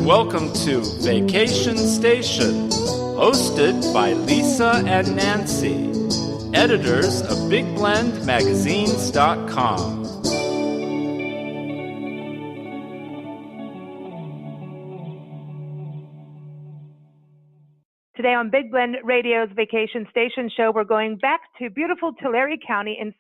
Welcome to Vacation Station, hosted by Lisa and Nancy, editors of BigBlendMagazines.com. Today on Big Blend Radio's Vacation Station show, we're going back to beautiful Tulare County in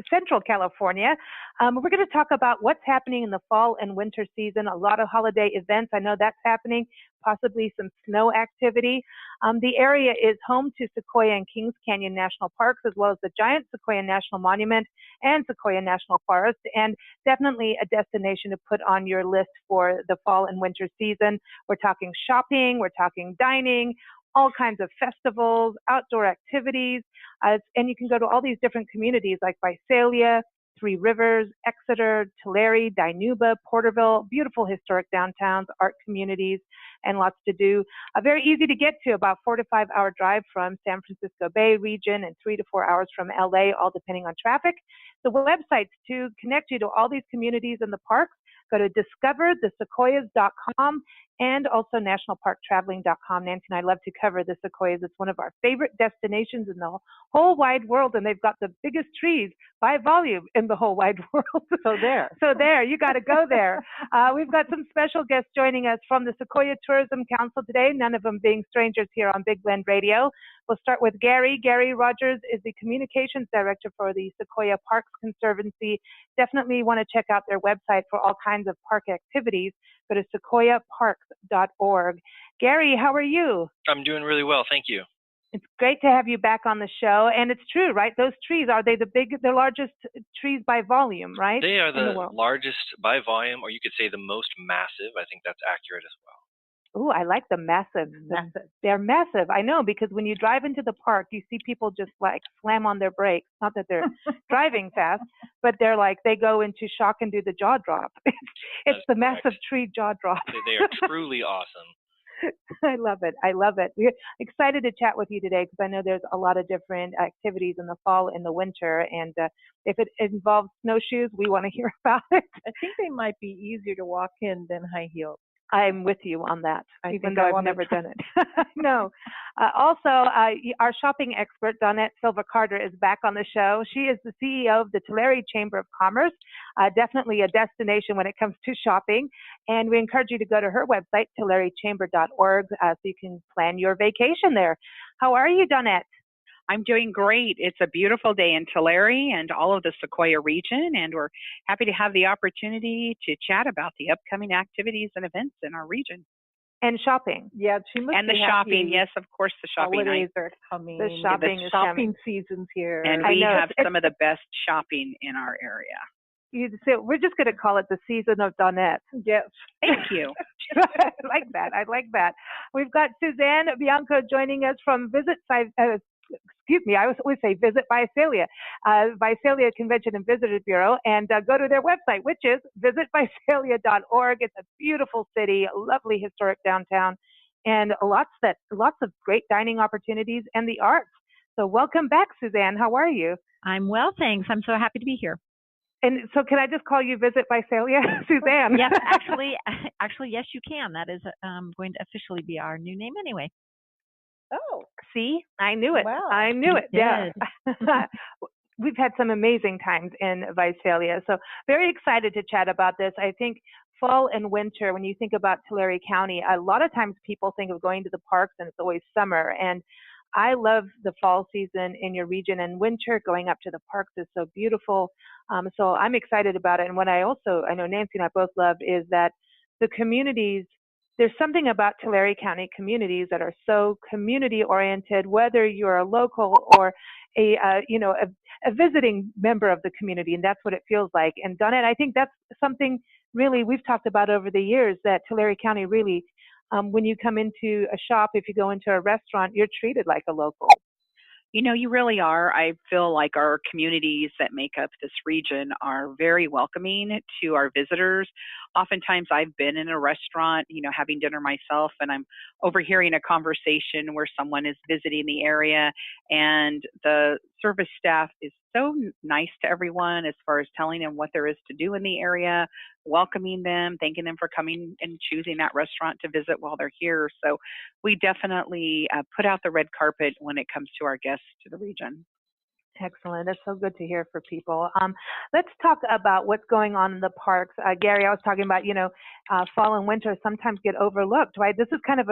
Central California. We're going to talk about what's happening in the fall and winter season, a lot of holiday events. I know that's happening, possibly some snow activity. The area is home to Sequoia and Kings Canyon National Parks, as well as the giant Sequoia National Monument and Sequoia-National-Forest, and definitely a destination to put on your list for the fall and winter season. We're talking shopping, we're talking dining, all kinds of festivals, outdoor activities, and you can go to all these different communities like Visalia, Three Rivers, Exeter, Tulare, Dinuba, Porterville, beautiful historic downtowns, art communities, and lots to do. Very easy to get to, about 4 to 5 hour drive from San Francisco Bay region and 3 to 4 hours from LA, all depending on traffic. The websites to connect you to all these communities and the parks, go to discoverthesequoias.com and also nationalparktraveling.com. Nancy and I love to cover the sequoias. It's one of our favorite destinations in the whole wide world, and they've got the biggest trees by volume in the whole wide world. So there, you got to go there. We've got some special guests joining us from the Sequoia Tourism Council today, none of them being strangers here on Big Blend Radio. We'll start with Gary. Gary Rogers is the communications director for the Sequoia Parks Conservancy. Definitely want to check out their website for all kinds of park activities. Go to sequoiaparks.org. Gary, how are you? I'm doing really well, thank you. It's great to have you back on the show. And it's true, right? Those trees, are they the largest trees by volume, right? They are the largest by volume, or you could say the most massive. I think that's accurate as well. Oh, I like the massive. They're massive. I know, because when you drive into the park, you see people just like slam on their brakes. Not that they're driving fast, but they're like, they go into shock and do the jaw drop. It's the massive tree jaw drop. They are truly awesome. I love it. I love it. We're excited to chat with you today because I know there's a lot of different activities in the fall and the winter. And if it involves snowshoes, we want to hear about it. I think they might be easier to walk in than high heels. I'm with you on that, even though I've never done it. No. Also, our shopping expert, Donnette Silva is back on the show. She is the CEO of the Tulare Chamber of Commerce, definitely a destination when it comes to shopping. And we encourage you to go to her website, tularechamber.org, so you can plan your vacation there. How are you, Donnette? I'm doing great. It's a beautiful day in Tulare and all of the Sequoia region, and we're happy to have the opportunity to chat about the upcoming activities and events in our region. And shopping. Yeah, she must and be the happy. shopping, yes, of course, the shopping. Holidays are coming. The shopping season's here. And we have some of the best shopping in our area. We're just going to call it the season of Donnette. Yes. Thank you. I like that. I like that. We've got Suzanne Bianco joining us from Visit Visalia, Visalia Convention and Visitors Bureau, and go to their website, which is visitvisalia.org. It's a beautiful city, a lovely historic downtown, and lots of great dining opportunities and the arts. So welcome back, Suzanne. How are you? I'm well, thanks. I'm so happy to be here. And so can I just call you Visit Visalia, Suzanne? Yes, actually, yes, you can. That is going to officially be our new name anyway. Oh, see, I knew it. Wow. I knew it. Yeah. We've had some amazing times in Visalia. So very excited to chat about this. I think fall and winter, when you think about Tulare County, a lot of times people think of going to the parks and it's always summer. And I love the fall season in your region, and winter going up to the parks is so beautiful. So I'm excited about it. And what I know Nancy and I both love is that the communities, there's something about Tulare County communities that are so community-oriented, whether you're a local or a visiting member of the community, and that's what it feels like. And Donnette, I think that's something really we've talked about over the years, that Tulare County really, when you come into a shop, if you go into a restaurant, you're treated like a local. You know, you really are. I feel like our communities that make up this region are very welcoming to our visitors. oftentimes I've been in a restaurant, having dinner myself, and I'm overhearing a conversation where someone is visiting the area, and the service staff is so nice to everyone as far as telling them what there is to do in the area, welcoming them, thanking them for coming and choosing that restaurant to visit while they're here. So we definitely put out the red carpet when it comes to our guests to the region. Excellent. That's so good to hear for people. Let's talk about what's going on in the parks. Gary, I was talking about, fall and winter sometimes get overlooked, right? This is kind of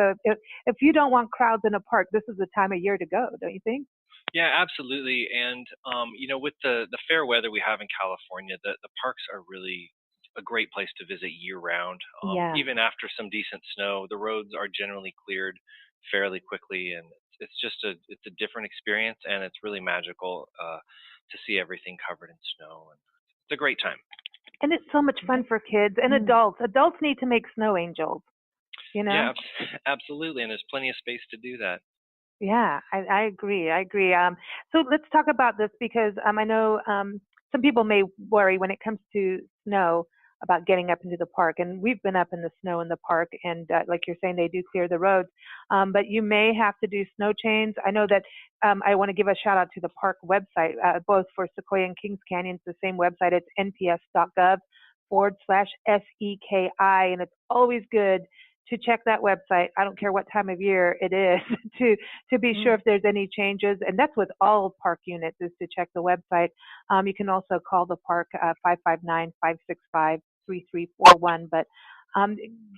if you don't want crowds in a park, this is the time of year to go, don't you think? Yeah, absolutely. And, with the fair weather we have in California, the parks are really a great place to visit year round. Yeah. Even after some decent snow, the roads are generally cleared fairly quickly, and it's just it's a different experience, and it's really magical to see everything covered in snow. And it's a great time. And it's so much fun for kids and adults. Adults need to make snow angels, Yeah, absolutely. And there's plenty of space to do that. Yeah, I agree. So let's talk about this because I know some people may worry when it comes to snow about getting up into the park. And we've been up in the snow in the park, and like you're saying, they do clear the roads. But you may have to do snow chains. I know that I want to give a shout out to the park website, both for Sequoia and Kings Canyon. It's the same website. It's nps.gov/SEKI, and it's always good to check that website. I don't care what time of year it is to be sure if there's any changes. And that's with all park units, is to check the website. You can also call the park 559-565-3341. But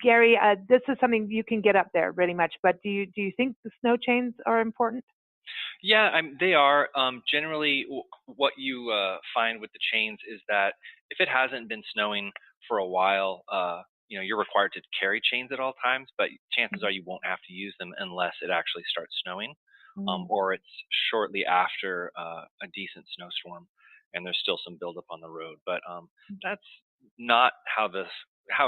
Gary, this is something you can get up there pretty much. But do you think the snow chains are important? Yeah, they are. Generally, what you find with the chains is that if it hasn't been snowing for a while, you're required to carry chains at all times, but chances are you won't have to use them unless it actually starts snowing, or it's shortly after a decent snowstorm and there's still some buildup on the road. But that's not how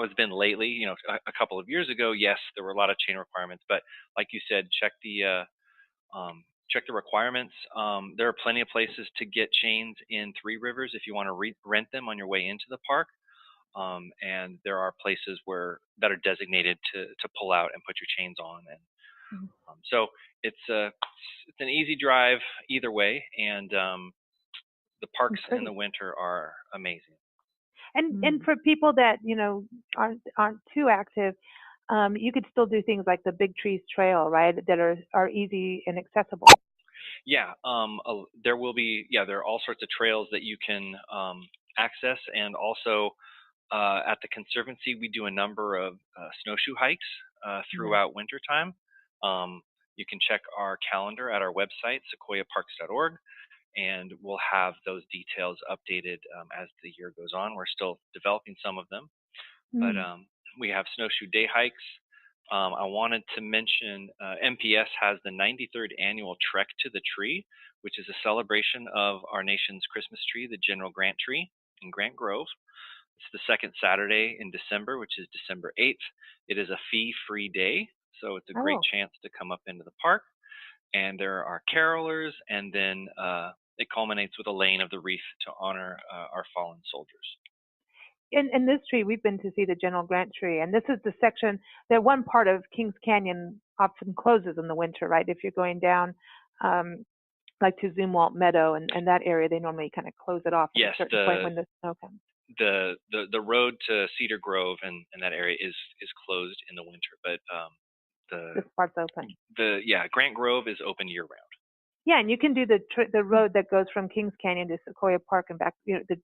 it's been lately. A couple of years ago, yes, there were a lot of chain requirements, but like you said, check the requirements. There are plenty of places to get chains in Three Rivers if you want to rent them on your way into the park. And there are places that are designated to pull out and put your chains on, and so it's an easy drive either way, and the parks in the winter are amazing. And for people that aren't too active, you could still do things like the Big Trees Trail, right? That are easy and accessible. Yeah, there are all sorts of trails that you can access, and also. At the Conservancy, we do a number of snowshoe hikes throughout wintertime. You can check our calendar at our website, sequoia-parks.org, and we'll have those details updated as the year goes on. We're still developing some of them, but we have snowshoe day hikes. I wanted to mention MPS has the 93rd annual Trek to the Tree, which is a celebration of our nation's Christmas tree, the General Grant tree in Grant Grove. It's the second Saturday in December, which is December 8th. It is a fee-free day, so it's a great chance to come up into the park. And there are carolers, and then it culminates with a laying of the wreath to honor our fallen soldiers. In this tree, we've been to see the General Grant tree, and this is the section that one part of Kings Canyon often closes in the winter, right? If you're going down like to Zumwalt Meadow and that area, they normally kind of close it off at a certain point when the snow comes. The road to Cedar Grove and that area is closed in the winter, but this part's open. Grant Grove is open year round. Yeah, and you can do the road that goes from Kings Canyon to Sequoia Park and back. The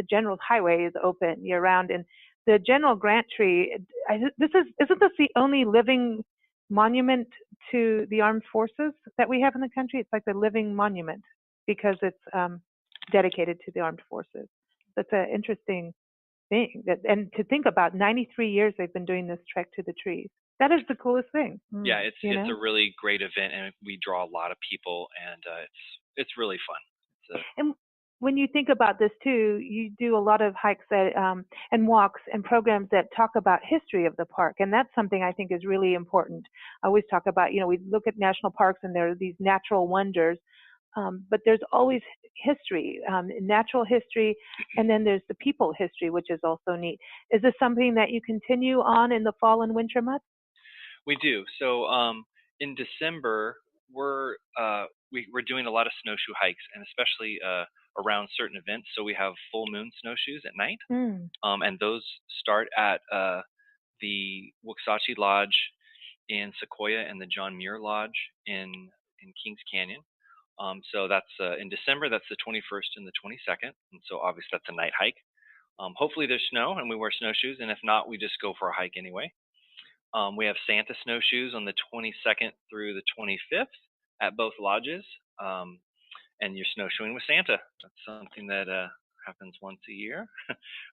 General's Highway is open year round, and the General Grant tree. Isn't this the only living monument to the armed forces that we have in the country? It's like the living monument because it's dedicated to the armed forces. That's an interesting thing. And to think about, 93 years they've been doing this Trek to the Trees. That is the coolest thing. Yeah, it's a really great event, and we draw a lot of people, and it's really fun. And when you think about this too, you do a lot of hikes and walks and programs that talk about history of the park, and that's something I think is really important. I always talk about, we look at national parks and there are these natural wonders, but there's always history, natural history, and then there's the people history, which is also neat. Is this something that you continue on in the fall and winter months? We do. So in December, we're doing a lot of snowshoe hikes, and especially around certain events. So we have full moon snowshoes at night, and those start at the Waxahachie Lodge in Sequoia and the John Muir Lodge in Kings Canyon. So that's in December. That's the 21st and the 22nd, and so obviously that's a night hike. Hopefully there's snow and we wear snowshoes, and if not, we just go for a hike anyway. We have Santa snowshoes on the 22nd through the 25th at both lodges, and you're snowshoeing with Santa. That's something that happens once a year.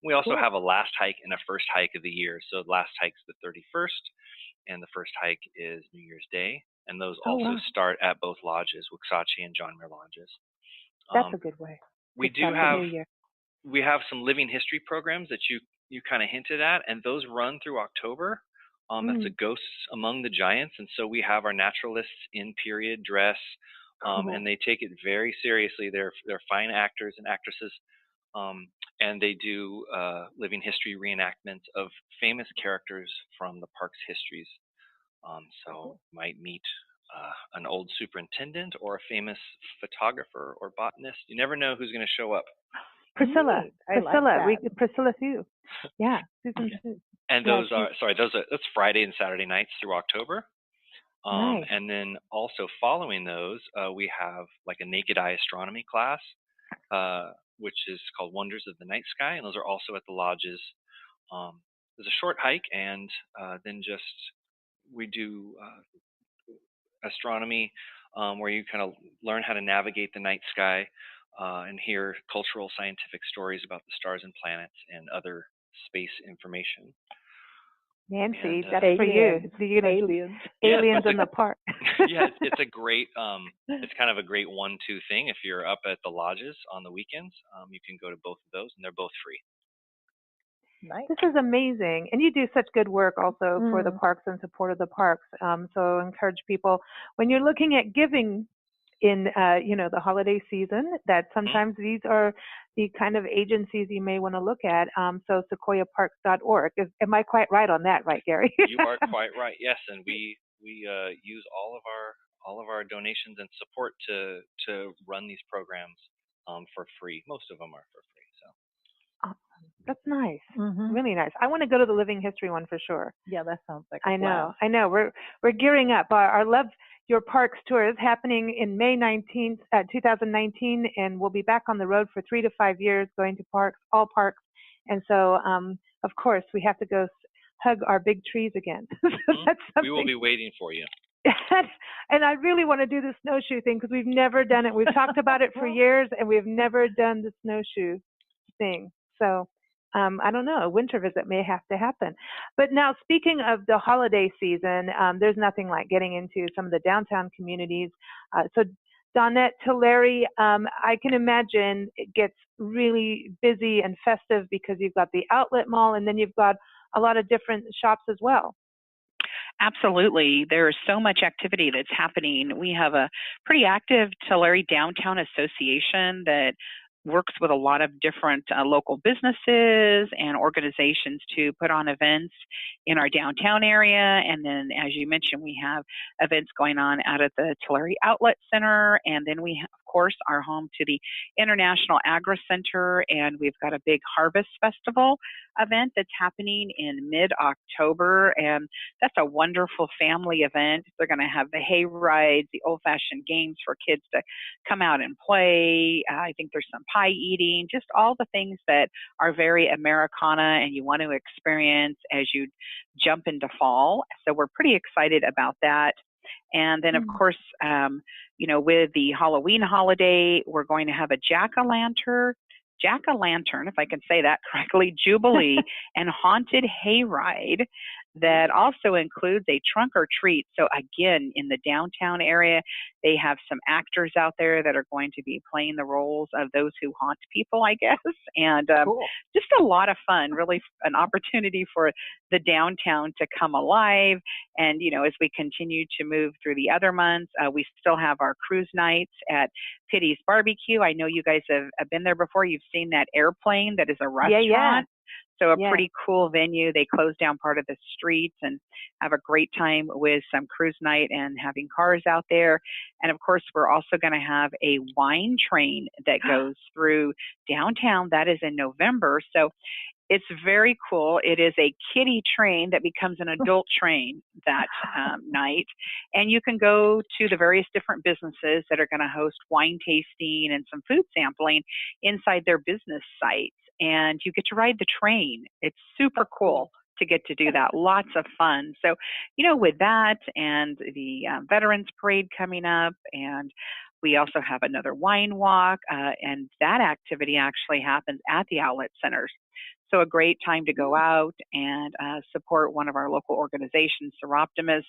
We also have a last hike and a first hike of the year. So the last hike's the 31st, and the first hike is New Year's Day, and those also start at both lodges, Waxahachie and John Muir lodges. That's a good way. We have some living history programs that you kind of hinted at, and those run through October. That's a Ghosts Among the Giants, and so we have our naturalists in period dress, and they take it very seriously. They're fine actors and actresses, and they do living history reenactments of famous characters from the park's histories. So you might meet an old superintendent or a famous photographer or botanist. You never know who's going to show up. Priscilla, Priscilla Hugh. Yeah, Susan Hugh. And that's Friday and Saturday nights through October. Nice. And then also following those, we have like a naked eye astronomy class, which is called Wonders of the Night Sky, and those are also at the lodges. There's a short hike, and then we do astronomy, where you kind of learn how to navigate the night sky and hear cultural scientific stories about the stars and planets and other space information. Nancy, that's for you. Aliens in the park. Yeah, it's a great, it's kind of a great 1-2 thing. If you're up at the lodges on the weekends, you can go to both of those, and they're both free. Nice. This is amazing. And you do such good work also for the parks and support of the parks. So encourage people, when you're looking at giving in, the holiday season, that sometimes these are the kind of agencies you may want to look at. So sequoiaparks.org. Am I quite right on that, right, Gary? You are quite right. Yes, and we use all of our donations and support to run these programs for free. Most of them are for free. So. Awesome. That's nice. Really nice. I want to go to the living history one for sure. Yeah, that sounds like I know. We're gearing up. Our Love Your Parks tour is happening in May 19th, 2019, and we'll be back on the road for 3 to 5 years, going to all parks. And so, of course, we have to go hug our big trees again. That's we will be waiting for you. And I really want to do the snowshoe thing because we've never done it. We've talked about it for years, and we've never done the snowshoe thing. So I don't know, a winter visit may have to happen. But now, speaking of the holiday season, there's nothing like getting into some of the downtown communities. So Donnette, Tulare, I can imagine it gets really busy and festive because you've got the outlet mall, and then you've got a lot of different shops as well. Absolutely. There's so much activity that's happening. We have a pretty active Tulare Downtown Association that works with a lot of different local businesses and organizations to put on events in our downtown area. And then, as you mentioned, we have events going on out at the Tulare Outlet Center. And then we, of course, are home to the International Agri Center, and we've got a big Harvest Festival event that's happening in mid-October, and that's a wonderful family event. They're going to have the hay rides, the old-fashioned games for kids to come out and play. I think there's some pie eating, just all the things that are very Americana and you want to experience as you jump into fall. So we're pretty excited about that. And then, of course, with the Halloween holiday, we're going to have a jack-o'-lantern, if I can say that correctly, Jubilee and haunted hayride that also includes a trunk or treat. So again, in the downtown area, they have some actors out there that are going to be playing the roles of those who haunt people, I guess. And Cool. just a lot of fun, really an opportunity for the downtown to come alive. And, as we continue to move through the other months, we still have our cruise nights at Pitty's Barbecue. I know you guys have been there before. You've seen that airplane that is a restaurant. Yeah. So a pretty cool venue. They close down part of the streets and have a great time with some cruise night and having cars out there. And of course, we're also going to have a wine train that goes through downtown. That is in November. So it's very cool. It is a kiddie train that becomes an adult train that night. And you can go to the various different businesses that are going to host wine tasting and some food sampling inside their business sites. And you get to ride the train. It's super cool to get to do that. Lots of fun. So, with that and the Veterans Parade coming up, and we also have another wine walk, and that activity actually happens at the outlet centers. So a great time to go out and support one of our local organizations, Seroptimus,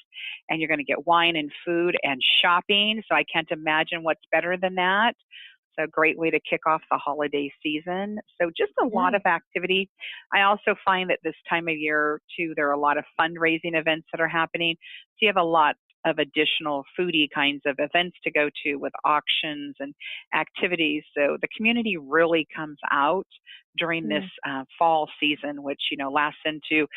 and you're going to get wine and food and shopping. So I can't imagine what's better than that. So a great way to kick off the holiday season. So just a lot of activity. I also find that this time of year, too, there are a lot of fundraising events that are happening. So you have a lot of additional foodie kinds of events to go to with auctions and activities. So the community really comes out during this fall season, which, lasts into,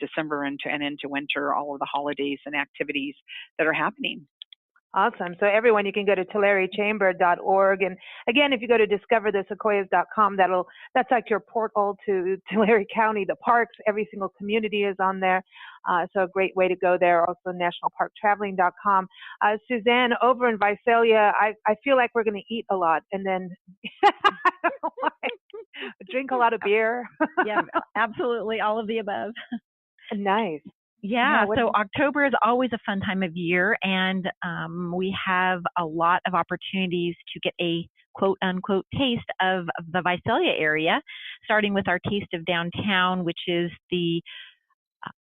December and into winter, all of the holidays and activities that are happening. Awesome. So everyone, you can go to tularechamber.org. And again, if you go to discoverthesequoias.com, that's like your portal to Tulare County, the parks. Every single community is on there. So a great way to go there. Also nationalparktraveling.com. Suzanne, over in Visalia, I feel like we're going to eat a lot and then I don't know why. Drink a lot of beer. Yeah, absolutely. All of the above. Nice. Yeah, so October is always a fun time of year, and we have a lot of opportunities to get a quote-unquote taste of the Visalia area, starting with our Taste of Downtown, which is the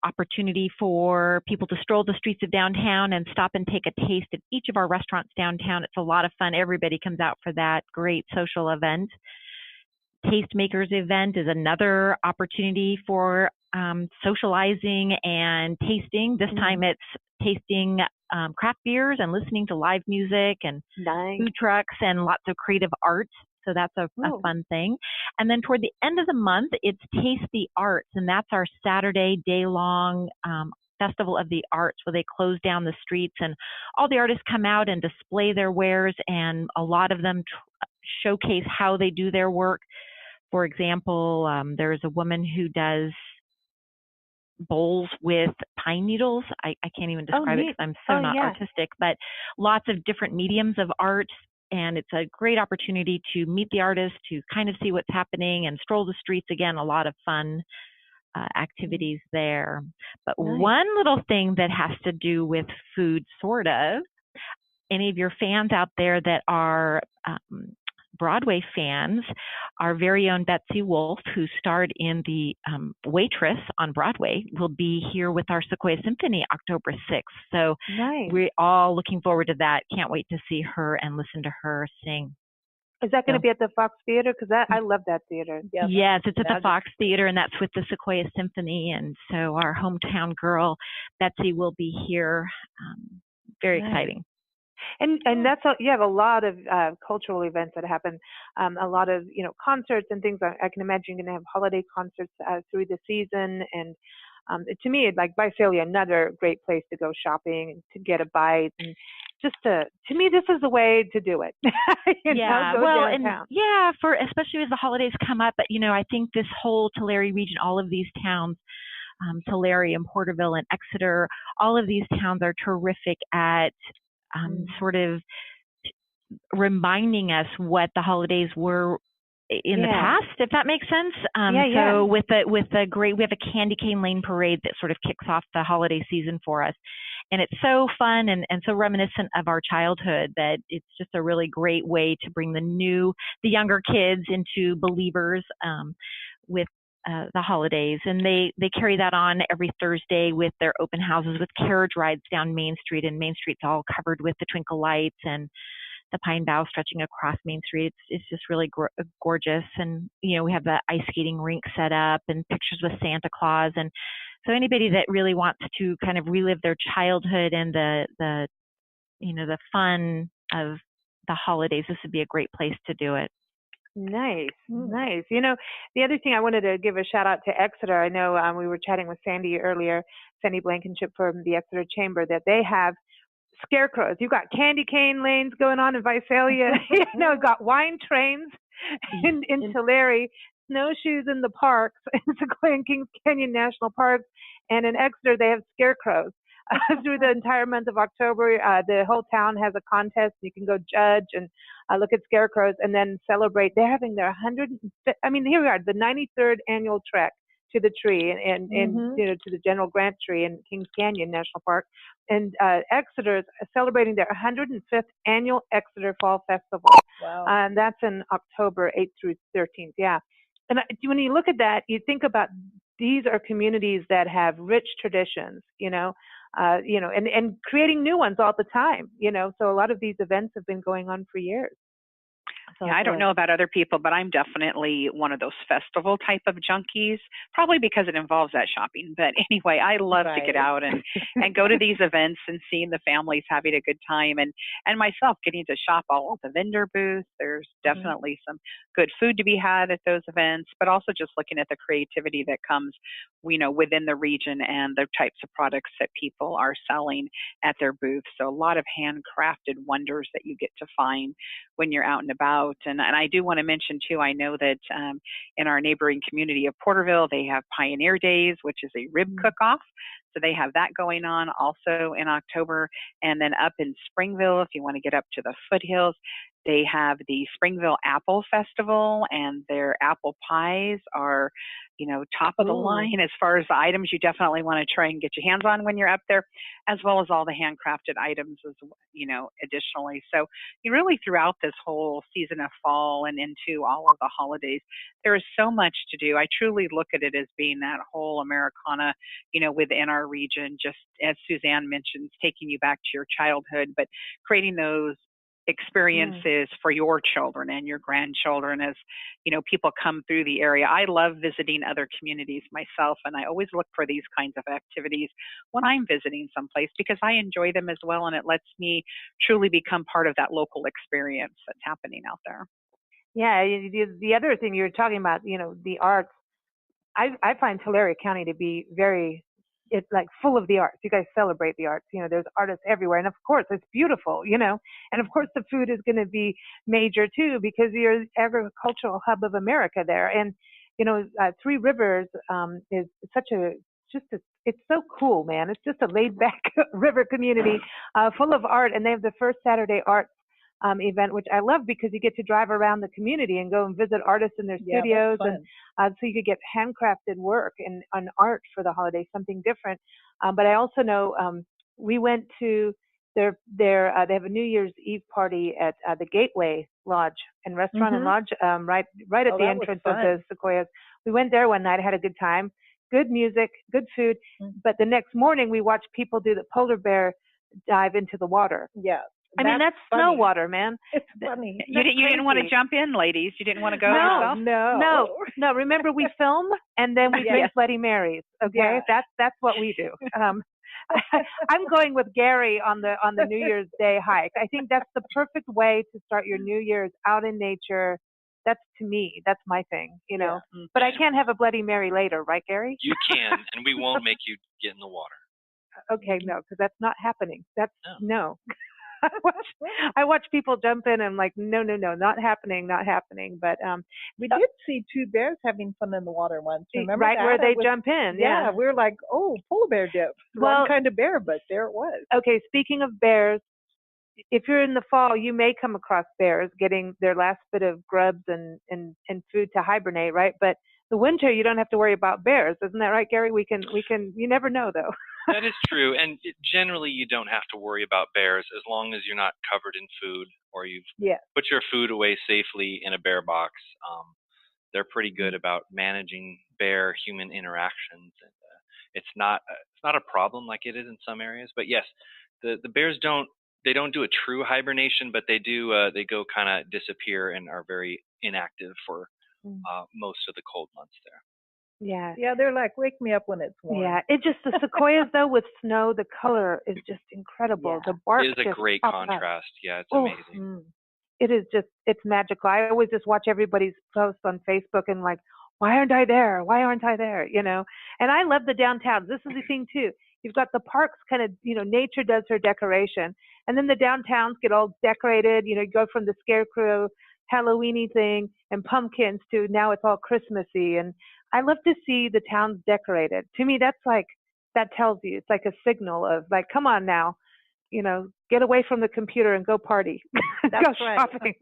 opportunity for people to stroll the streets of downtown and stop and take a taste at each of our restaurants downtown. It's a lot of fun. Everybody comes out for that great social event. Tastemakers event is another opportunity for socializing and tasting. This time it's tasting craft beers and listening to live music and food trucks and lots of creative art. So that's a fun thing. And then toward the end of the month, it's Taste the Arts, and that's our Saturday day-long Festival of the Arts, where they close down the streets and all the artists come out and display their wares, and a lot of them showcase how they do their work. For example, there's a woman who does bowls with pine needles. I can't even describe it because I'm so not artistic, but lots of different mediums of art. And it's a great opportunity to meet the artist, to kind of see what's happening and stroll the streets. Again, a lot of fun activities there. But one little thing that has to do with food, sort of, any of your fans out there that are Broadway fans, our very own Betsy Wolfe, who starred in the Waitress on Broadway, will be here with our Sequoia Symphony October 6th. So we're all looking forward to that. Can't wait to see her and listen to her sing. Is that going to be at the Fox Theater? Because I love that theater. Yep. Yes, it's at the Fox Theater, and that's with the Sequoia Symphony. And so our hometown girl, Betsy, will be here. Very exciting. And that's you have a lot of cultural events that happen, a lot of concerts and things. I can imagine you're going to have holiday concerts through the season, and to me, like Visalia, another great place to go shopping and to get a bite, and just to me, this is the way to do it. Go downtown. And for especially as the holidays come up. But I think this whole Tulare region, all of these towns, Tulare and Porterville and Exeter, all of these towns are terrific at sort of reminding us what the holidays were in the past, if that makes sense. So with the great, we have a Candy Cane Lane parade that sort of kicks off the holiday season for us. And it's so fun and so reminiscent of our childhood that it's just a really great way to bring the younger kids into believers with the holidays, and they carry that on every Thursday with their open houses with carriage rides down Main Street, and Main Street's all covered with the twinkle lights and the pine boughs stretching across Main Street. It's just really gorgeous, and we have the ice skating rink set up and pictures with Santa Claus, and so anybody that really wants to kind of relive their childhood and the fun of the holidays, this would be a great place to do it. Nice. The other thing I wanted to give a shout out to Exeter. I know we were chatting with Sandy earlier, Sandy Blankenship from the Exeter Chamber, that they have scarecrows. You've got candy cane lanes going on in Visalia. Got wine trains in Tulare, snowshoes in the parks, in Sequoia and Kings Canyon National Parks, and in Exeter they have scarecrows. Through the entire month of October, the whole town has a contest. You can go judge and look at scarecrows and then celebrate. They're having their here we are, the 93rd annual trek to the tree and to the General Grant tree in Kings Canyon National Park. And Exeter is celebrating their 105th annual Exeter Fall Festival. Wow. And that's in October 8th through 13th. Yeah. And when you look at that, you think about these are communities that have rich traditions, and creating new ones all the time, so a lot of these events have been going on for years. So I don't know about other people, but I'm definitely one of those festival type of junkies, probably because it involves that shopping. But anyway, I love to get out and go to these events and seeing the families having a good time, and myself getting to shop all at the vendor booths. There's definitely some good food to be had at those events, but also just looking at the creativity that comes, within the region and the types of products that people are selling at their booths. So a lot of handcrafted wonders that you get to find when you're out and about. And I do want to mention, too, I know that in our neighboring community of Porterville, they have Pioneer Days, which is a rib cook-off. So they have that going on also in October. And then up in Springville, if you want to get up to the foothills, they have the Springville Apple Festival, and their apple pies are, top of the line as far as the items you definitely want to try and get your hands on when you're up there, as well as all the handcrafted items, additionally. So really throughout this whole season of fall and into all of the holidays, there is so much to do. I truly look at it as being that whole Americana, within our region, just as Suzanne mentions, taking you back to your childhood, but creating those experiences for your children and your grandchildren as people come through the area. I love visiting other communities myself, and I always look for these kinds of activities when I'm visiting someplace because I enjoy them as well, and it lets me truly become part of that local experience that's happening out there. Yeah, the other thing you were talking about, the arts, I find Tulare County to be it's like full of the arts. You guys celebrate the arts. There's artists everywhere. And of course, it's beautiful, and of course the food is going to be major too, because you're the agricultural hub of America there. And, Three Rivers is it's so cool, man. It's just a laid back river community full of art. And they have the first Saturday arts event, which I love because you get to drive around the community and go and visit artists in their studios, and so you could get handcrafted work and on art for the holiday, something different. But I also know we went to they have a New Year's Eve party at the Gateway Lodge and Restaurant and Lodge, right at the entrance of the Sequoias. We went there one night, had a good time, good music, good food. But the next morning we watched people do the polar bear dive into the water. Yeah. I mean, that's snow water, man. It's funny. You didn't want to jump in, ladies. You didn't want to go yourself? No. Remember, we film and then we drink Bloody Marys. Okay, that's what we do. I'm going with Gary on the New Year's Day hike. I think that's the perfect way to start your New Year's out in nature. That's, to me, that's my thing, But I can't have a Bloody Mary later, right, Gary? You can, and we won't make you get in the water. Okay, no, because that's not happening. No. I watch people jump in and I'm like, no, not happening. But we did see two bears having fun in the water once. Remember right where they jump in. Yeah, we were like, oh, polar bear dip. Wrong kind of bear, but there it was. Okay, speaking of bears, if you're in the fall, you may come across bears getting their last bit of grubs and food to hibernate, right? But the winter, you don't have to worry about bears. Isn't that right, Gary? We can. You never know, though. That is true. And generally, you don't have to worry about bears as long as you're not covered in food or you've put your food away safely in a bear box. They're pretty good about managing bear-human interactions, and it's not a problem like it is in some areas. But yes, the bears don't do a true hibernation, but they do they go kind of disappear and are very inactive for most of the cold months there. Yeah. Yeah, they're like, wake me up when it's warm. Yeah, it just, the sequoias though with snow, the color is just incredible. Yeah. The bark It is a just great pops up. contrast. Yeah, it's Oh, amazing. It is just, it's magical. I always just watch everybody's posts on Facebook and like, why aren't I there? Why aren't I there? You know, and I love the downtowns. This is the thing too. You've got the parks kind of, you know, nature does her decoration, and then the downtowns get all decorated. You know, you go from the scarecrow Halloweeny thing and pumpkins to now it's all Christmassy. And I love to see the towns decorated. To me, that's like, that tells you, it's like a signal of like, come on now, you know, get away from the computer and go party. That's go right. shopping.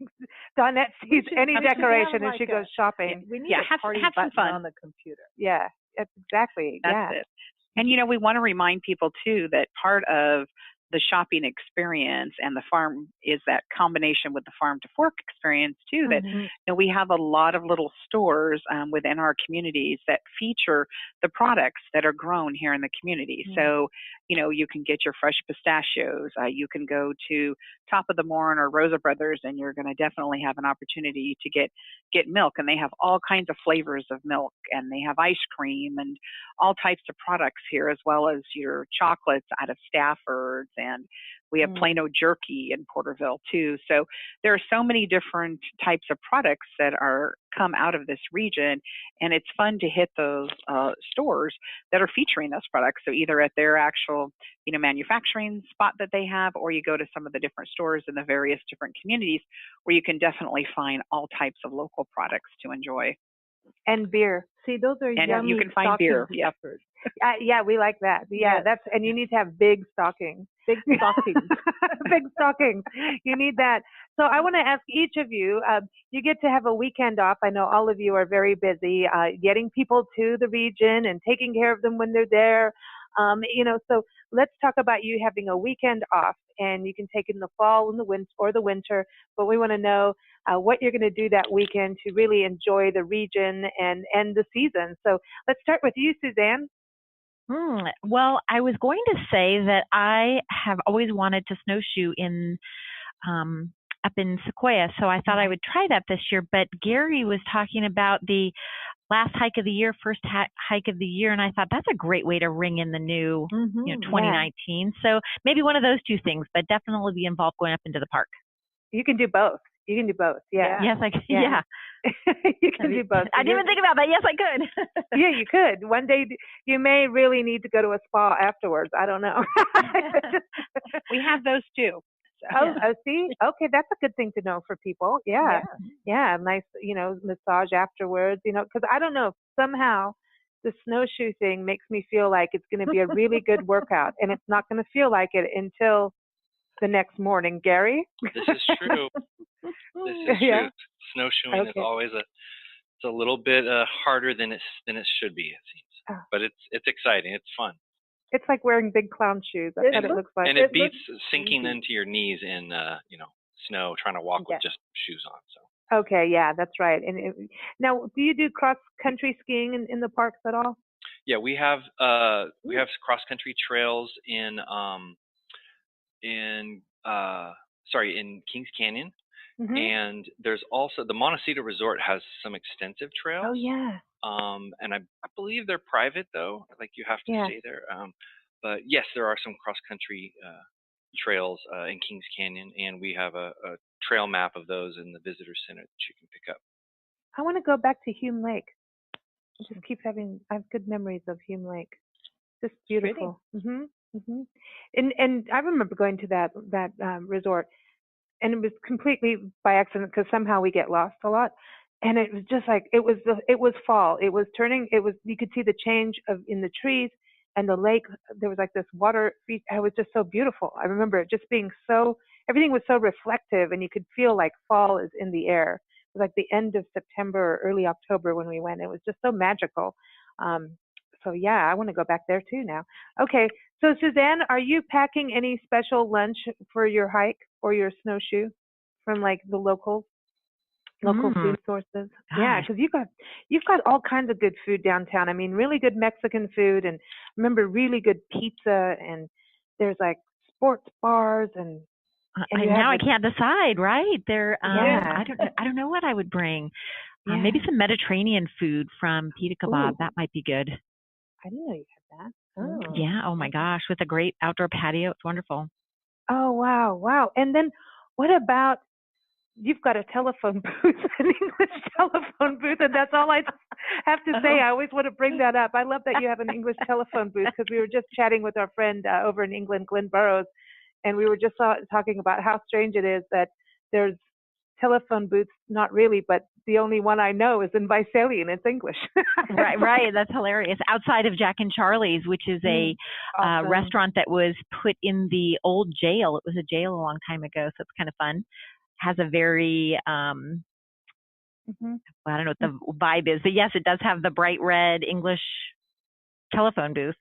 Donnette sees any decoration and she goes shopping. We need have party some button fun on the computer. Yeah, that's exactly. That's it. And, you know, we want to remind people, too, that part of the shopping experience and the farm is that combination with the farm to fork experience, too, that you know, we have a lot of little stores within our communities that feature the products that are grown here in the community. So, you know, you can get your fresh pistachios. You can go to Top of the Morn or Rosa Brothers, and you're going to definitely have an opportunity to get milk. And they have all kinds of flavors of milk, and they have ice cream and all types of products here, as well as your chocolates out of Stafford's, and we have Plano jerky in Porterville too. So there are so many different types of products that are come out of this region, and it's fun to hit those stores that are featuring those products. So either at their actual, you know, manufacturing spot that they have, or you go to some of the different stores in the various different communities where you can definitely find all types of local products to enjoy. And beer. See, those are And yummy you can find beer. Yeah. Yeah, we like that. Yeah, Yes. that's, and you need to have big stockings. Big stockings. Big stockings. You need that. So I want to ask each of you, you get to have a weekend off. I know all of you are very busy getting people to the region and taking care of them when they're there. You know, so let's talk about you having a weekend off, and you can take it in the fall, in the winter, or the winter. But we want to know what you're going to do that weekend to really enjoy the region and end the season. So let's start with you, Suzanne. Well, I was going to say that I have always wanted to snowshoe in up in Sequoia, so I thought I would try that this year. But Gary was talking about the last hike of the year, first hike of the year, and I thought that's a great way to ring in the new, you know, 2019. Yeah. So maybe one of those two things, but definitely be involved going up into the park. You can do both. You can do both. Yeah. Yes, I can. Yeah. You can do both. I didn't even think about that. Yes, I could. Yeah, you could. One day you may really need to go to a spa afterwards. I don't know. We have those too. Oh, see? Okay, that's a good thing to know for people. Yeah. Nice, you know, massage afterwards, you know, because I don't know, somehow the snowshoe thing makes me feel like it's going to be a really good workout, and it's not going to feel like it until the next morning. Gary? This is true. This is true. Snowshoeing is always it's a little bit harder than it should be, it seems. But it's exciting. It's fun. It's like wearing big clown shoes. That's what it looks like. And it beats sinking into your knees in you know, snow, trying to walk with just shoes on. So. Okay, yeah, that's right. And now, do you do cross country skiing in the parks at all? Yeah, we have cross country trails in Kings Canyon. And there's also the Montecito Resort has some extensive trails. Oh yeah. And I believe they're private though. Like you have to stay there. But yes, there are some cross country trails in Kings Canyon, and we have a trail map of those in the visitor center that you can pick up. I want to go back to Hume Lake. I have good memories of Hume Lake. Just beautiful. And I remember going to that resort. And it was completely by accident because somehow we get lost a lot. And it was just like, it was fall. It was turning, you could see the change in the trees and the lake. There was like this water, it was just so beautiful. I remember it just being everything was so reflective, and you could feel like fall is in the air. It was like the end of September or early October when we went. It was just so magical. So yeah, I want to go back there too now. Okay, so Suzanne, are you packing any special lunch for your hike or your snowshoe from like the locals? local food sources. Yeah, because you've got all kinds of good food downtown. I mean, really good Mexican food, and remember, really good pizza, and there's like sports bars, and now I can't decide. Right there, I don't know what I would bring. Maybe some Mediterranean food from Pita Kebab. That might be good. I didn't know you had that. Oh. Yeah. Oh my gosh, with a great outdoor patio, it's wonderful. Oh wow! And then what about? You've got a telephone booth, an English telephone booth, and that's all I have to say. I always want to bring that up. I love that you have an English telephone booth because we were just chatting with our friend over in England, Glenn Burrows, and we were just talking about how strange it is that there's telephone booths, not really, but the only one I know is in Visalia, and it's English. Right. That's hilarious. Outside of Jack and Charlie's, which is a restaurant that was put in the old jail. It was a jail a long time ago, so it's kind of fun. Has a very, I don't know what the vibe is, but yes, it does have the bright red English telephone booth.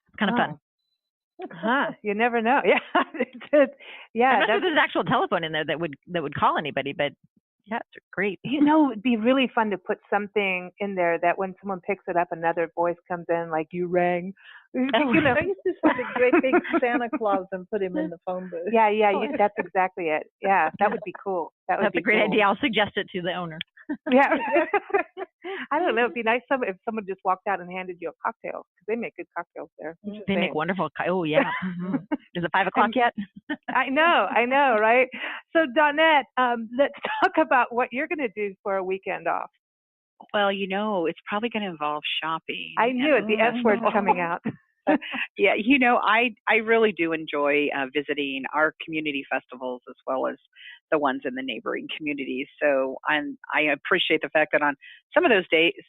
It's kind of fun. You never know. Yeah. I'm not sure there's an actual telephone in there that would call anybody, but yeah, it's great. You know, it'd be really fun to put something in there that when someone picks it up, another voice comes in like, you rang. You know, I used to have a great big Santa Claus and put him in the phone booth. Yeah, that's exactly it. Yeah, that would be cool. That's a great idea. I'll suggest it to the owner. Yeah. I don't know. It'd be nice if someone just walked out and handed you a cocktail, because they make good cocktails there. They make wonderful. Oh, yeah. Is it 5 o'clock yet? I know, right? So, Donnette, let's talk about what you're going to do for a weekend off. Well, you know, it's probably going to involve shopping. I knew it. The S word's coming out. Yeah, you know, I really do enjoy visiting our community festivals as well as the ones in the neighboring communities. So I appreciate the fact that on some of those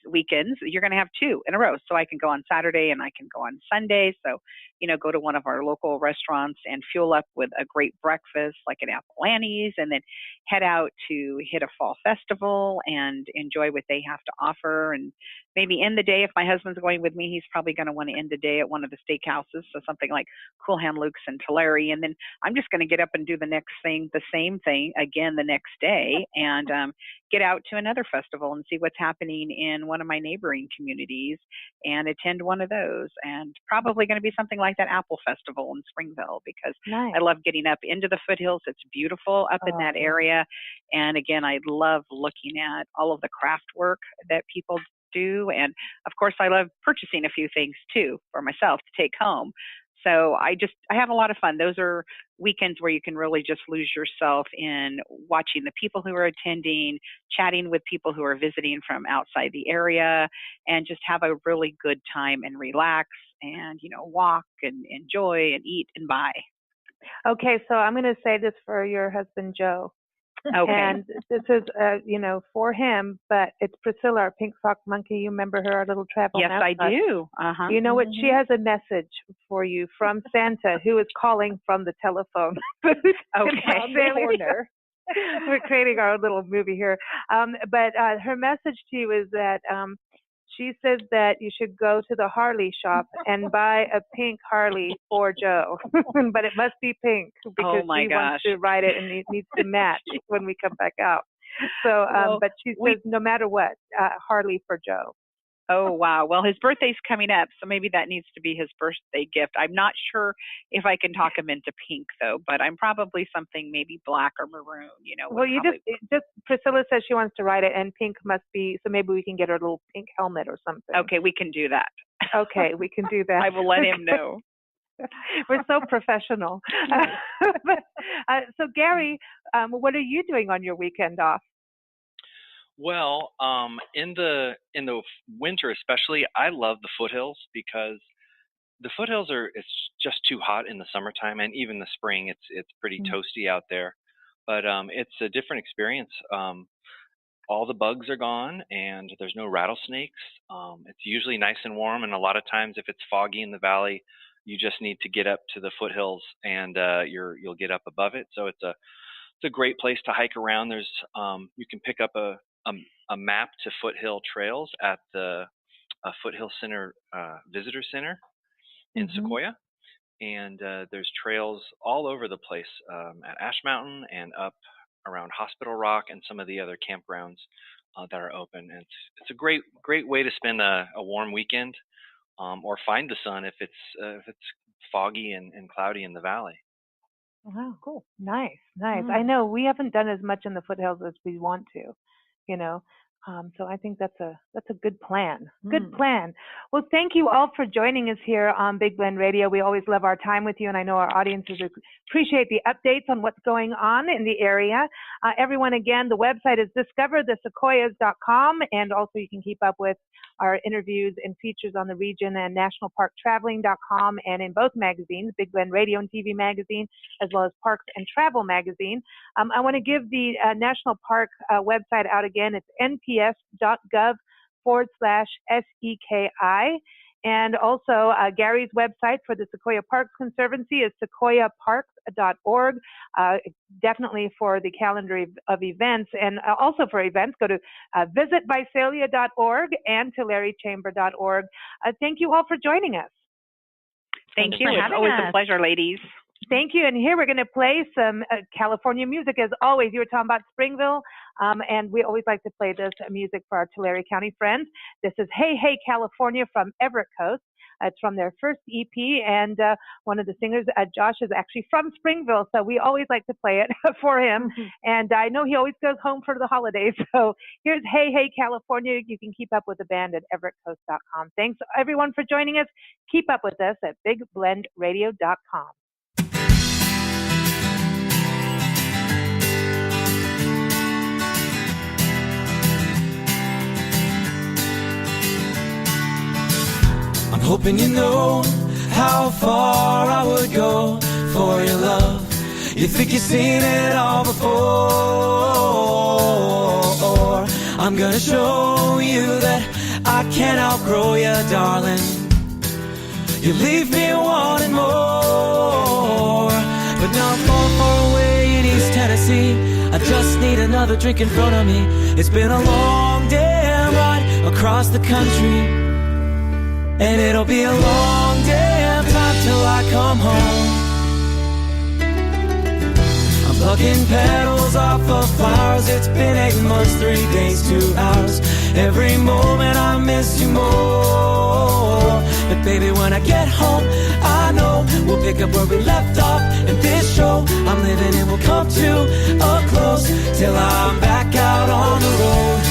weekends, you're going to have 2 in a row. So I can go on Saturday and I can go on Sunday. So, you know, go to one of our local restaurants and fuel up with a great breakfast like at Apple Annie's, and then head out to hit a fall festival and enjoy what they have to offer. And maybe end the day, if my husband's going with me, he's probably going to want to end the day at one of the steakhouses. So something like Cool Hand Luke's and Tulare. And then I'm just going to get up and do the same thing again the next day, and get out to another festival and see what's happening in one of my neighboring communities and attend one of those. And probably going to be something like that Apple Festival in Springville, because I love getting up into the foothills. It's beautiful up in that area. And again, I love looking at all of the craft work that people do. And of course, I love purchasing a few things too for myself to take home. So I have a lot of fun. Those are weekends where you can really just lose yourself in watching the people who are attending, chatting with people who are visiting from outside the area, and just have a really good time and relax and, you know, walk and enjoy and eat and buy. Okay, so I'm going to say this for your husband, Joe. Okay. And this is, you know, for him, but it's Priscilla, our pink sock monkey. You remember her, our little travel Yes, mascot? I do. You know what? She has a message for you from Santa, who is calling from the telephone booth. Okay. We're creating our own little movie here. But her message to you is that she says that you should go to the Harley shop and buy a pink Harley for Joe. But it must be pink because he wants to ride it and it needs to match when we come back out. So, but she says no matter what, Harley for Joe. Oh, wow. Well, his birthday's coming up, so maybe that needs to be his birthday gift. I'm not sure if I can talk him into pink, though, but I'm probably something maybe black or maroon, you know. Well, you just Priscilla says she wants to ride it, and pink must be, so maybe we can get her a little pink helmet or something. Okay, we can do that. Okay, we can do that. I will let him know. We're so professional. So, Gary, what are you doing on your weekend off? Well, in the winter especially, I love the foothills because the foothills it's just too hot in the summertime, and even the spring it's pretty toasty out there. But it's a different experience. All the bugs are gone, and there's no rattlesnakes. It's usually nice and warm, and a lot of times if it's foggy in the valley, you just need to get up to the foothills, and you'll get up above it. So it's a great place to hike around. There's you can pick up a map to foothill trails at the Foothill Center Visitor Center in Sequoia, and there's trails all over the place at Ash Mountain and up around Hospital Rock and some of the other campgrounds that are open. And it's a great way to spend a warm weekend, or find the sun if it's foggy and cloudy in the valley. Wow, cool. Nice. I know we haven't done as much in the foothills as we want to, you know. So I think that's a good plan. Good plan. Well, thank you all for joining us here on Big Blend Radio. We always love our time with you, and I know our audiences appreciate the updates on what's going on in the area. Everyone, again, the website is discoverthesequoias.com, and also you can keep up with our interviews and features on the region and nationalparktraveling.com, and in both magazines, Big Blend Radio and TV magazine, as well as Parks and Travel magazine. I want to give the National Park website out again. It's nps.gov/SEKI. And also Gary's website for the Sequoia Parks Conservancy is sequoia-parks.org. Definitely for the calendar of events, and also for events, go to visit Visalia.org and tulare-chamber.org. Thank you all for joining us. Thank you. It's always a pleasure, ladies. Thank you. And here we're going to play some California music as always. You were talking about Springville, and we always like to play this music for our Tulare County friends. This is Hey Hey California from Everett Coast. It's from their first EP, and one of the singers, Josh, is actually from Springville, so we always like to play it for him. And I know he always goes home for the holidays. So here's Hey Hey California. You can keep up with the band at everettcoast.com. Thanks, everyone, for joining us. Keep up with us at bigblendradio.com. I'm hoping you know how far I would go for your love. You think you've seen it all before. I'm gonna show you that I can't outgrow you, darling. You leave me wanting more. But now I'm far away in East Tennessee. I just need another drink in front of me. It's been a long damn ride across the country, and it'll be a long damn time till I come home. I'm plucking petals off of flowers. It's been 8 months, 3 days, 2 hours. Every moment I miss you more. But baby, when I get home, I know we'll pick up where we left off. And this show I'm living in will come to a close till I'm back out on the road.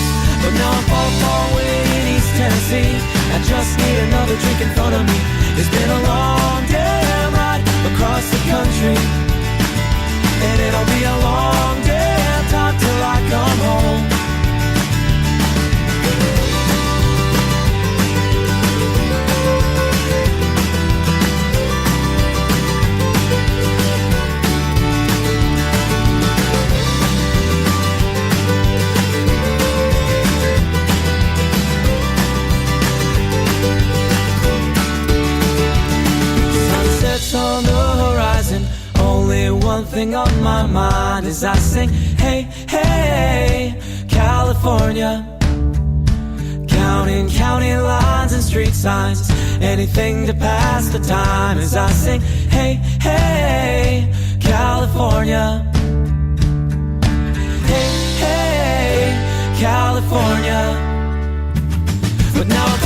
But now I'm far away in East Tennessee. I just need another drink in front of me. It's been a long damn ride across the country, and it'll be a long damn time till I come home. On the horizon, only one thing on my mind as I sing, hey, hey, California. Counting county lines and street signs, anything to pass the time as I sing, hey, hey, California. Hey, hey, California. But now I'm